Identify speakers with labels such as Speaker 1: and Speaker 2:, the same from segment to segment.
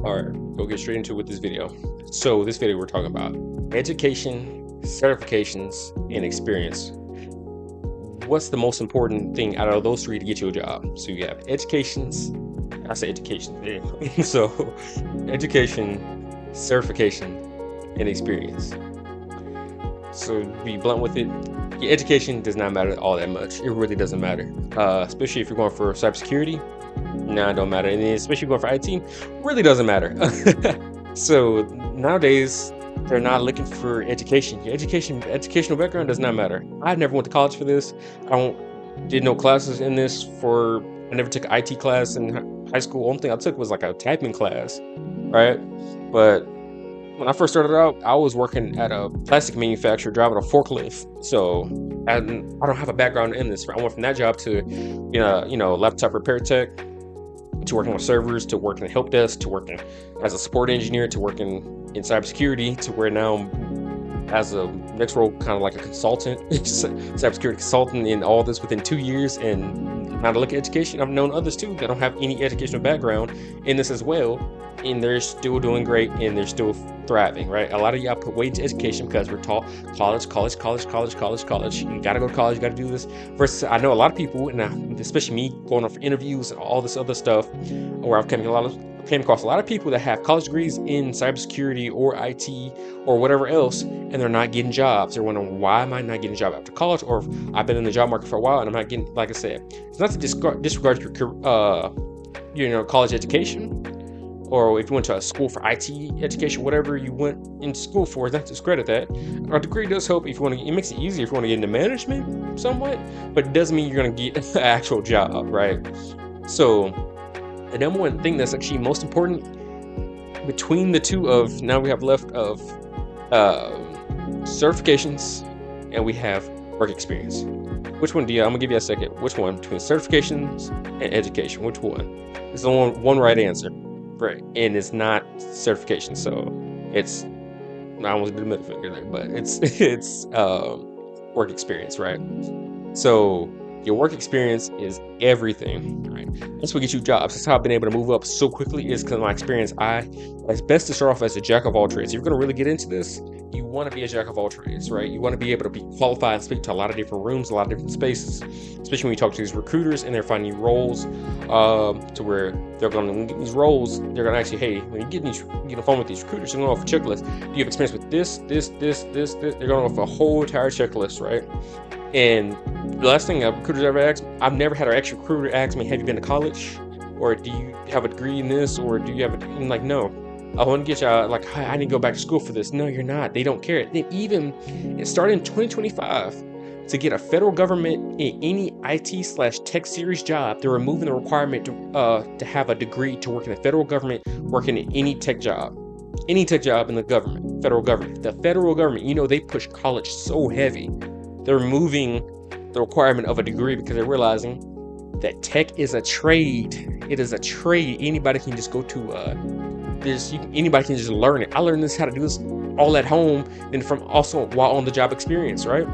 Speaker 1: All right, we'll get straight into it with this video. So this video we're talking about education, certifications, and experience. What's the most important thing out of those three to get you a job? So you have educations, I say education, yeah. So education, certification, and experience. So to be blunt with it, your education does not matter all that much. It really doesn't matter, especially if you're going for cybersecurity. Nah, it don't matter. And especially going for IT, really doesn't matter. So nowadays, they're not looking for education. Your educational background does not matter. I never went to college for this. Did no classes in this for. I never took an IT class in high school. Only thing I took was like a typing class, right? But when I first started out, I was working at a plastic manufacturer driving a forklift. So I don't have a background in this. I went from that job to, laptop repair tech, to working with servers, to working at help desk, to working as a support engineer, to working in cybersecurity, to where now I'm as a next role, kind of like a consultant, cybersecurity consultant, in all this within 2 years. And now to look at education, I've known others too that don't have any educational background in this as well, and they're still doing great and they're still thriving, right? A lot of y'all put weight into education because we're taught college. You gotta go to college, you gotta do this. Versus, I know a lot of people, and especially me going on for interviews and all this other stuff, where I've came across a lot of people that have college degrees in cybersecurity or IT or whatever else, and they're not getting jobs. They're wondering, why am I not getting a job after college? Or I've been in the job market for a while and I'm not getting, like I said, it's not to disregard your college education, or if you went to a school for IT education, whatever you went in school for, not to discredit that. Our degree does help if you want to. It makes it easier if you want to get into management somewhat, but it doesn't mean you're going to get an actual job, right? So the number one thing that's actually most important between the two of now we have left of certifications and we have work experience. Which one do you? I'm gonna give you a second. Which one between certifications and education? Which one? There's only one right answer, right? And it's not certification, so it's. I almost did a middle finger there, but it's work experience, right? So your work experience is everything, right? That's what gets you jobs. That's how I've been able to move up so quickly, is because of my experience. It's best to start off as a jack of all trades. If you're going to really get into this, you want to be a jack of all trades, right? You want to be able to be qualified and speak to a lot of different rooms, a lot of different spaces, especially when you talk to these recruiters and they're finding you roles, to where they're going to get these roles. They're going to ask you, hey, when you get on the phone with these recruiters, they're going to offer checklists. Do you have experience with this? They're going to offer a whole entire checklist, right? And the last thing a recruiter's ever asked, I've never had an actual recruiter ask me, have you been to college? Or do you have a degree in this? Or do you have a, I'm like, no. I want to get you like, I need to go back to school for this. No, you're not. They don't care. Then even it started in 2025 to get a federal government in any IT/tech series job. They're removing the requirement to have a degree to work in the federal government, working in any tech job in the government, federal government. The federal government, they push college so heavy. They're removing the requirement of a degree because they're realizing that tech is a trade. It is a trade. Anybody can just go to anybody can just learn it. I learned how to do this all at home, and from also while on the job experience, right?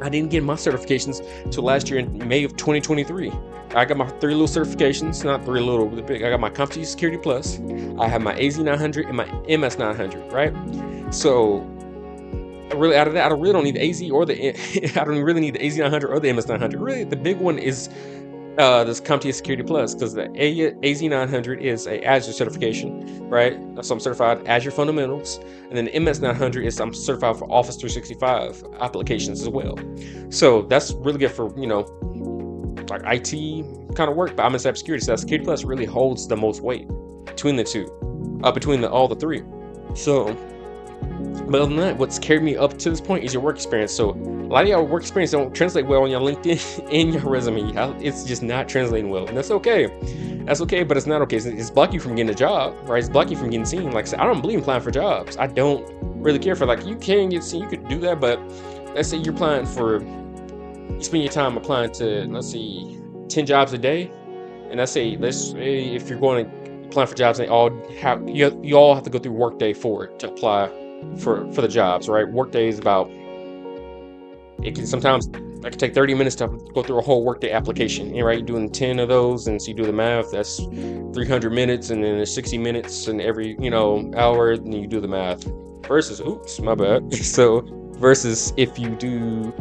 Speaker 1: I didn't get my certifications until last year in May of 2023. I got my 3 little certifications, not 3 little, but big. I got my CompTIA Security Plus. I have my AZ900 and my MS900, right? So really, out of that, I really don't need the AZ or the I don't really need the AZ900 or the MS900. Really, the big one is this CompTIA Security Plus, because the AZ900 is a Azure certification, right? So I'm certified Azure Fundamentals, and then the MS900 is I'm certified for Office 365 applications as well. So that's really good for like IT kind of work. But I'm in cybersecurity, so that Security Plus really holds the most weight between the two, between all the three. So. But other than that, what's carried me up to this point is your work experience. So a lot of y'all work experience don't translate well on your LinkedIn and your resume. It's just not translating well, and that's okay. That's okay, but it's not okay. It's blocking you from getting a job, right? It's blocking you from getting seen. Like I said, I don't believe in applying for jobs. I don't really care for, like, you can get seen, you could do that, but let's say you're applying for, you spend your time applying to, let's see, 10 jobs a day, and let's say if you're going to apply for jobs, you all have to go through Workday for it to apply for the jobs, right? Workday is about It can sometimes that can take 30 minutes to go through a whole workday application. Right, you're doing 10 of those, and so you do the math. That's 300 minutes, and then there's 60 minutes in every hour, and you do the math. Versus, oops, my bad. So versus if you do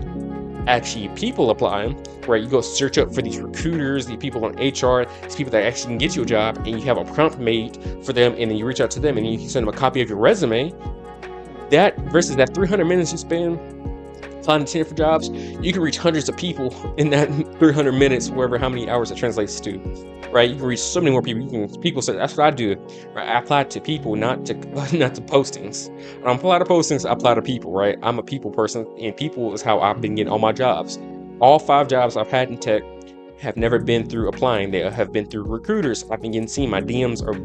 Speaker 1: actually people applying, right? You go search up for these recruiters, these people on HR, these people that actually can get you a job, and you have a prompt made for them, and then you reach out to them and you send them a copy of your resume. That versus that 300 minutes you spend applying to 10 different jobs, you can reach hundreds of people in that 300 minutes, wherever how many hours it translates to, right? You can reach so many more people. People say that's what I do, right? I apply to people, not to postings. I don't apply to postings, I apply to people, right? I'm a people person, and people is how I've been getting all my jobs. All 5 jobs I've had in tech have never been through applying. They have been through recruiters. I've been getting seen. My DMs are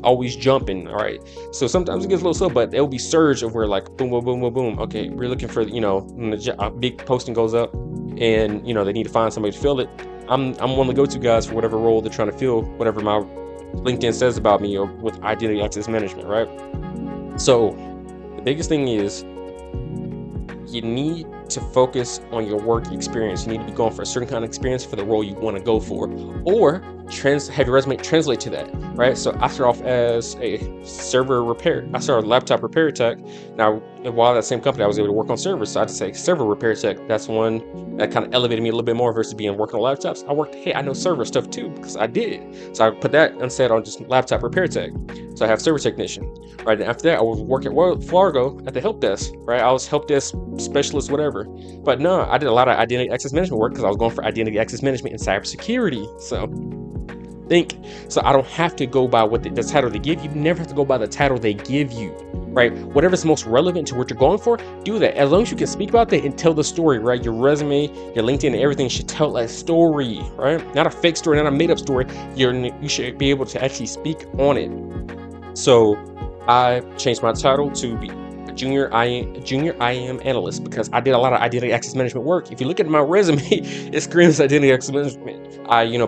Speaker 1: always jumping. All right, so sometimes it gets a little slow, but there'll be surge of where like boom, boom, boom, boom, boom. Okay, we're looking for when a big posting goes up, and they need to find somebody to fill it. I'm one of the go-to guys for whatever role they're trying to fill, whatever my LinkedIn says about me, or with identity access management, right? So the biggest thing is you need to focus on your work experience. You need to be going for a certain kind of experience for the role you want to go for, or have your resume translate to that, right? So I started off as a laptop repair tech. Now, while at that same company, I was able to work on servers, so I'd say server repair tech. That's one that kind of elevated me a little bit more versus working on laptops. I know server stuff too, because I did. So I put that instead on just laptop repair tech. So I have server technician, right? And after that, I was working at Fargo at the help desk, right? I was help desk specialist, whatever. But no, I did a lot of identity access management work because I was going for identity access management and cybersecurity. So I don't have to go by what the title they give you. You never have to go by the title they give you, right? Whatever's most relevant to what you're going for, do that. As long as you can speak about that and tell the story, right? Your resume, your LinkedIn, and everything should tell that story, right? Not a fake story, not a made up story. You should be able to actually speak on it. So I changed my title to be a junior IAM analyst because I did a lot of identity access management work. If you look at my resume, it screams identity access management.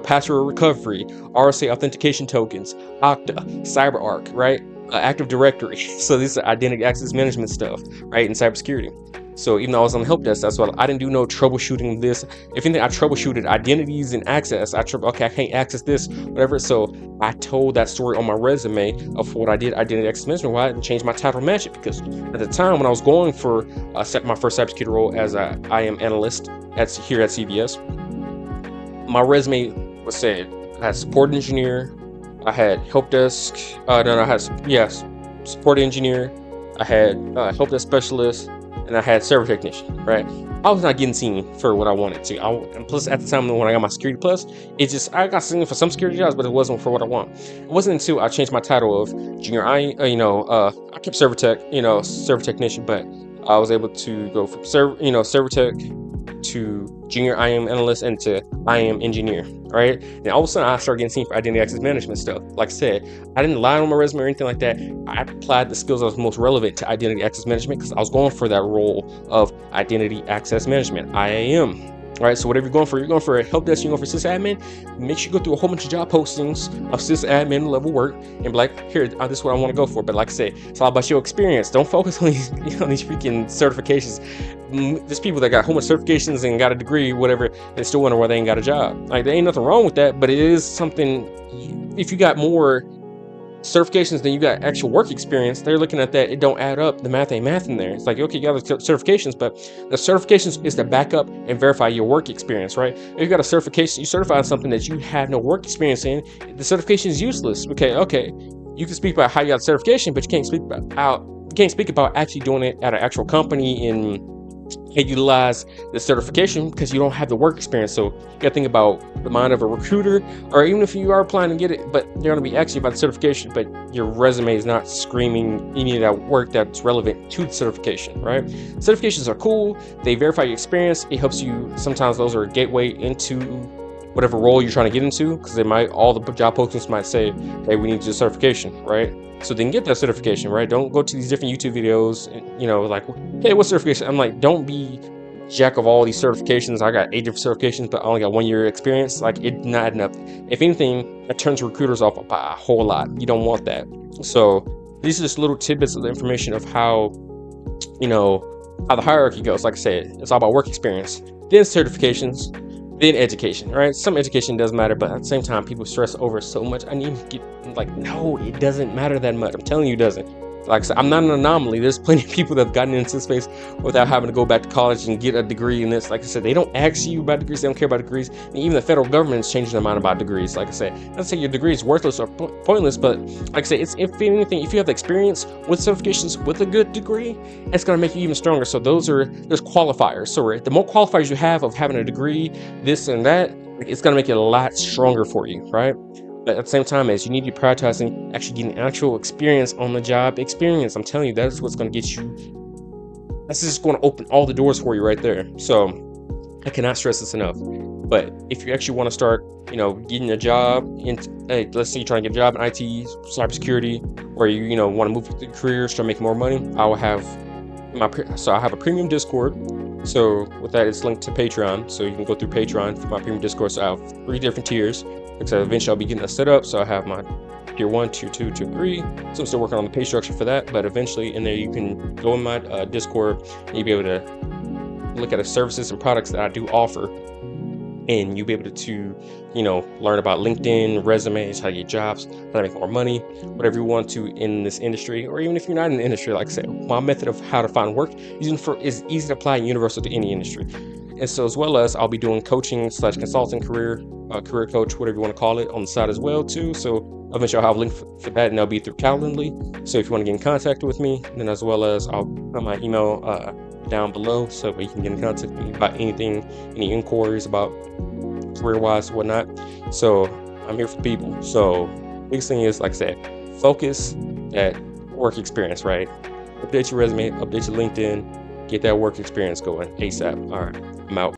Speaker 1: Password recovery, RSA authentication tokens, Okta, CyberArk, right? Active Directory. So this is identity access management stuff, right? In cybersecurity. So even though I was on the help desk, that's why I didn't do no troubleshooting this. If anything, I troubleshooted identities and access. I can't access this, whatever. So I told that story on my resume of what I did, identity access management. Why I didn't change my title to match it, because at the time when I was going for my first cybersecurity role as an IAM analyst here at CVS, my resume was said I had support engineer, I had help desk. Support engineer. I had help desk specialist. And I had server technician, right? I was not getting seen for what I wanted to. And plus, at the time when I got my security plus, I got seen for some security jobs, but it wasn't for what I want. It wasn't until I changed my title of junior I kept server tech, server technician, but I was able to go from server tech to junior IAM analyst and to IAM engineer, right? And all of a sudden I started getting seen for identity access management stuff. Like I said, I didn't lie on my resume or anything like that. I applied the skills that was most relevant to identity access management because I was going for that role of identity access management, IAM. Right, so whatever you're going for a help desk, you're going for sysadmin, make sure you go through a whole bunch of job postings of sysadmin level work and be like, here, this is what I want to go for. But like I say, it's all about your experience. Don't focus on these freaking certifications. There's people that got a whole bunch of certifications and got a degree, whatever, and still wonder why they ain't got a job. Like, there ain't nothing wrong with that, but it is something. If you got more certifications than you got actual work experience, they're looking at that. It don't add up. The math ain't math in there. It's like, okay, you got the certifications, but the certifications is to back up and verify your work experience, right? If you got a certification, you certify something that you have no work experience in, the certification is useless. Okay, you can speak about how you got certification, but you can't speak about actually doing it at an actual company and utilize the certification because you don't have the work experience. So you gotta think about the mind of a recruiter, or even if you are applying to get it, but they're gonna be asking you about the certification, but your resume is not screaming any of that work that's relevant to the certification, right? Certifications are cool. They verify your experience. It helps you. Sometimes those are a gateway into whatever role you're trying to get into, because all the job postings might say, hey, we need your certification, right? So then get that certification, right? Don't go to these different YouTube videos and, like, hey, what certification? I'm like, don't be jack of all these certifications. I got 8 different certifications, but I only got 1 year experience. Like, it's not enough. If anything, it turns recruiters off by a whole lot. You don't want that. So these are just little tidbits of the information of how, how the hierarchy goes. Like I said, it's all about work experience, then certifications, then education, right? Some education does matter, but at the same time, people stress over it so much. I need to get no, it doesn't matter that much. I'm telling you, it doesn't. Like I said, I'm not an anomaly. There's plenty of people that have gotten into this space without having to go back to college and get a degree in this. Like I said, they don't ask you about degrees. They don't care about degrees. And even the federal government is changing their mind about degrees. Like I said, not to say your degree is worthless or pointless, but like I said, it's, if anything, if you have the experience with certifications with a good degree, it's going to make you even stronger. So there's qualifiers. So the more qualifiers you have of having a degree, this and that, it's going to make it a lot stronger for you, right? But at the same time, as you need to be prioritizing actually getting actual experience on the job experience. I'm telling you, that's what's going to get you. That's just going to open all the doors for you right there. So I cannot stress this enough. But if you actually want to start, getting a job in, let's say you're trying to get a job in IT, cybersecurity, or you want to move through your career, start making more money, I have a premium Discord. So with that, it's linked to Patreon. So you can go through Patreon for my premium Discord. So I have 3 different tiers. So eventually I'll be getting that set up. So I have my tier 1, tier 2, tier 3. So I'm still working on the pay structure for that. But eventually in there, you can go in my Discord and you'll be able to look at the services and products that I do offer. And you'll be able to, learn about LinkedIn, resumes, how to get jobs, how to make more money, whatever you want to in this industry. Or even if you're not in the industry, like I said, my method of how to find work is easy to apply and universal to any industry. And so as well as I'll be doing coaching / consulting career coach, whatever you want to call it, on the side as well too. So eventually I'll have a link for that, and that'll be through Calendly. So if you want to get in contact with me, then as well as I'll put my email down below, so you can get in contact with me about anything, any inquiries about career-wise, whatnot. So I'm here for people. So biggest thing is, like I said, focus that work experience, right? Update your resume, update your LinkedIn, get that work experience going ASAP. All right, I'm out.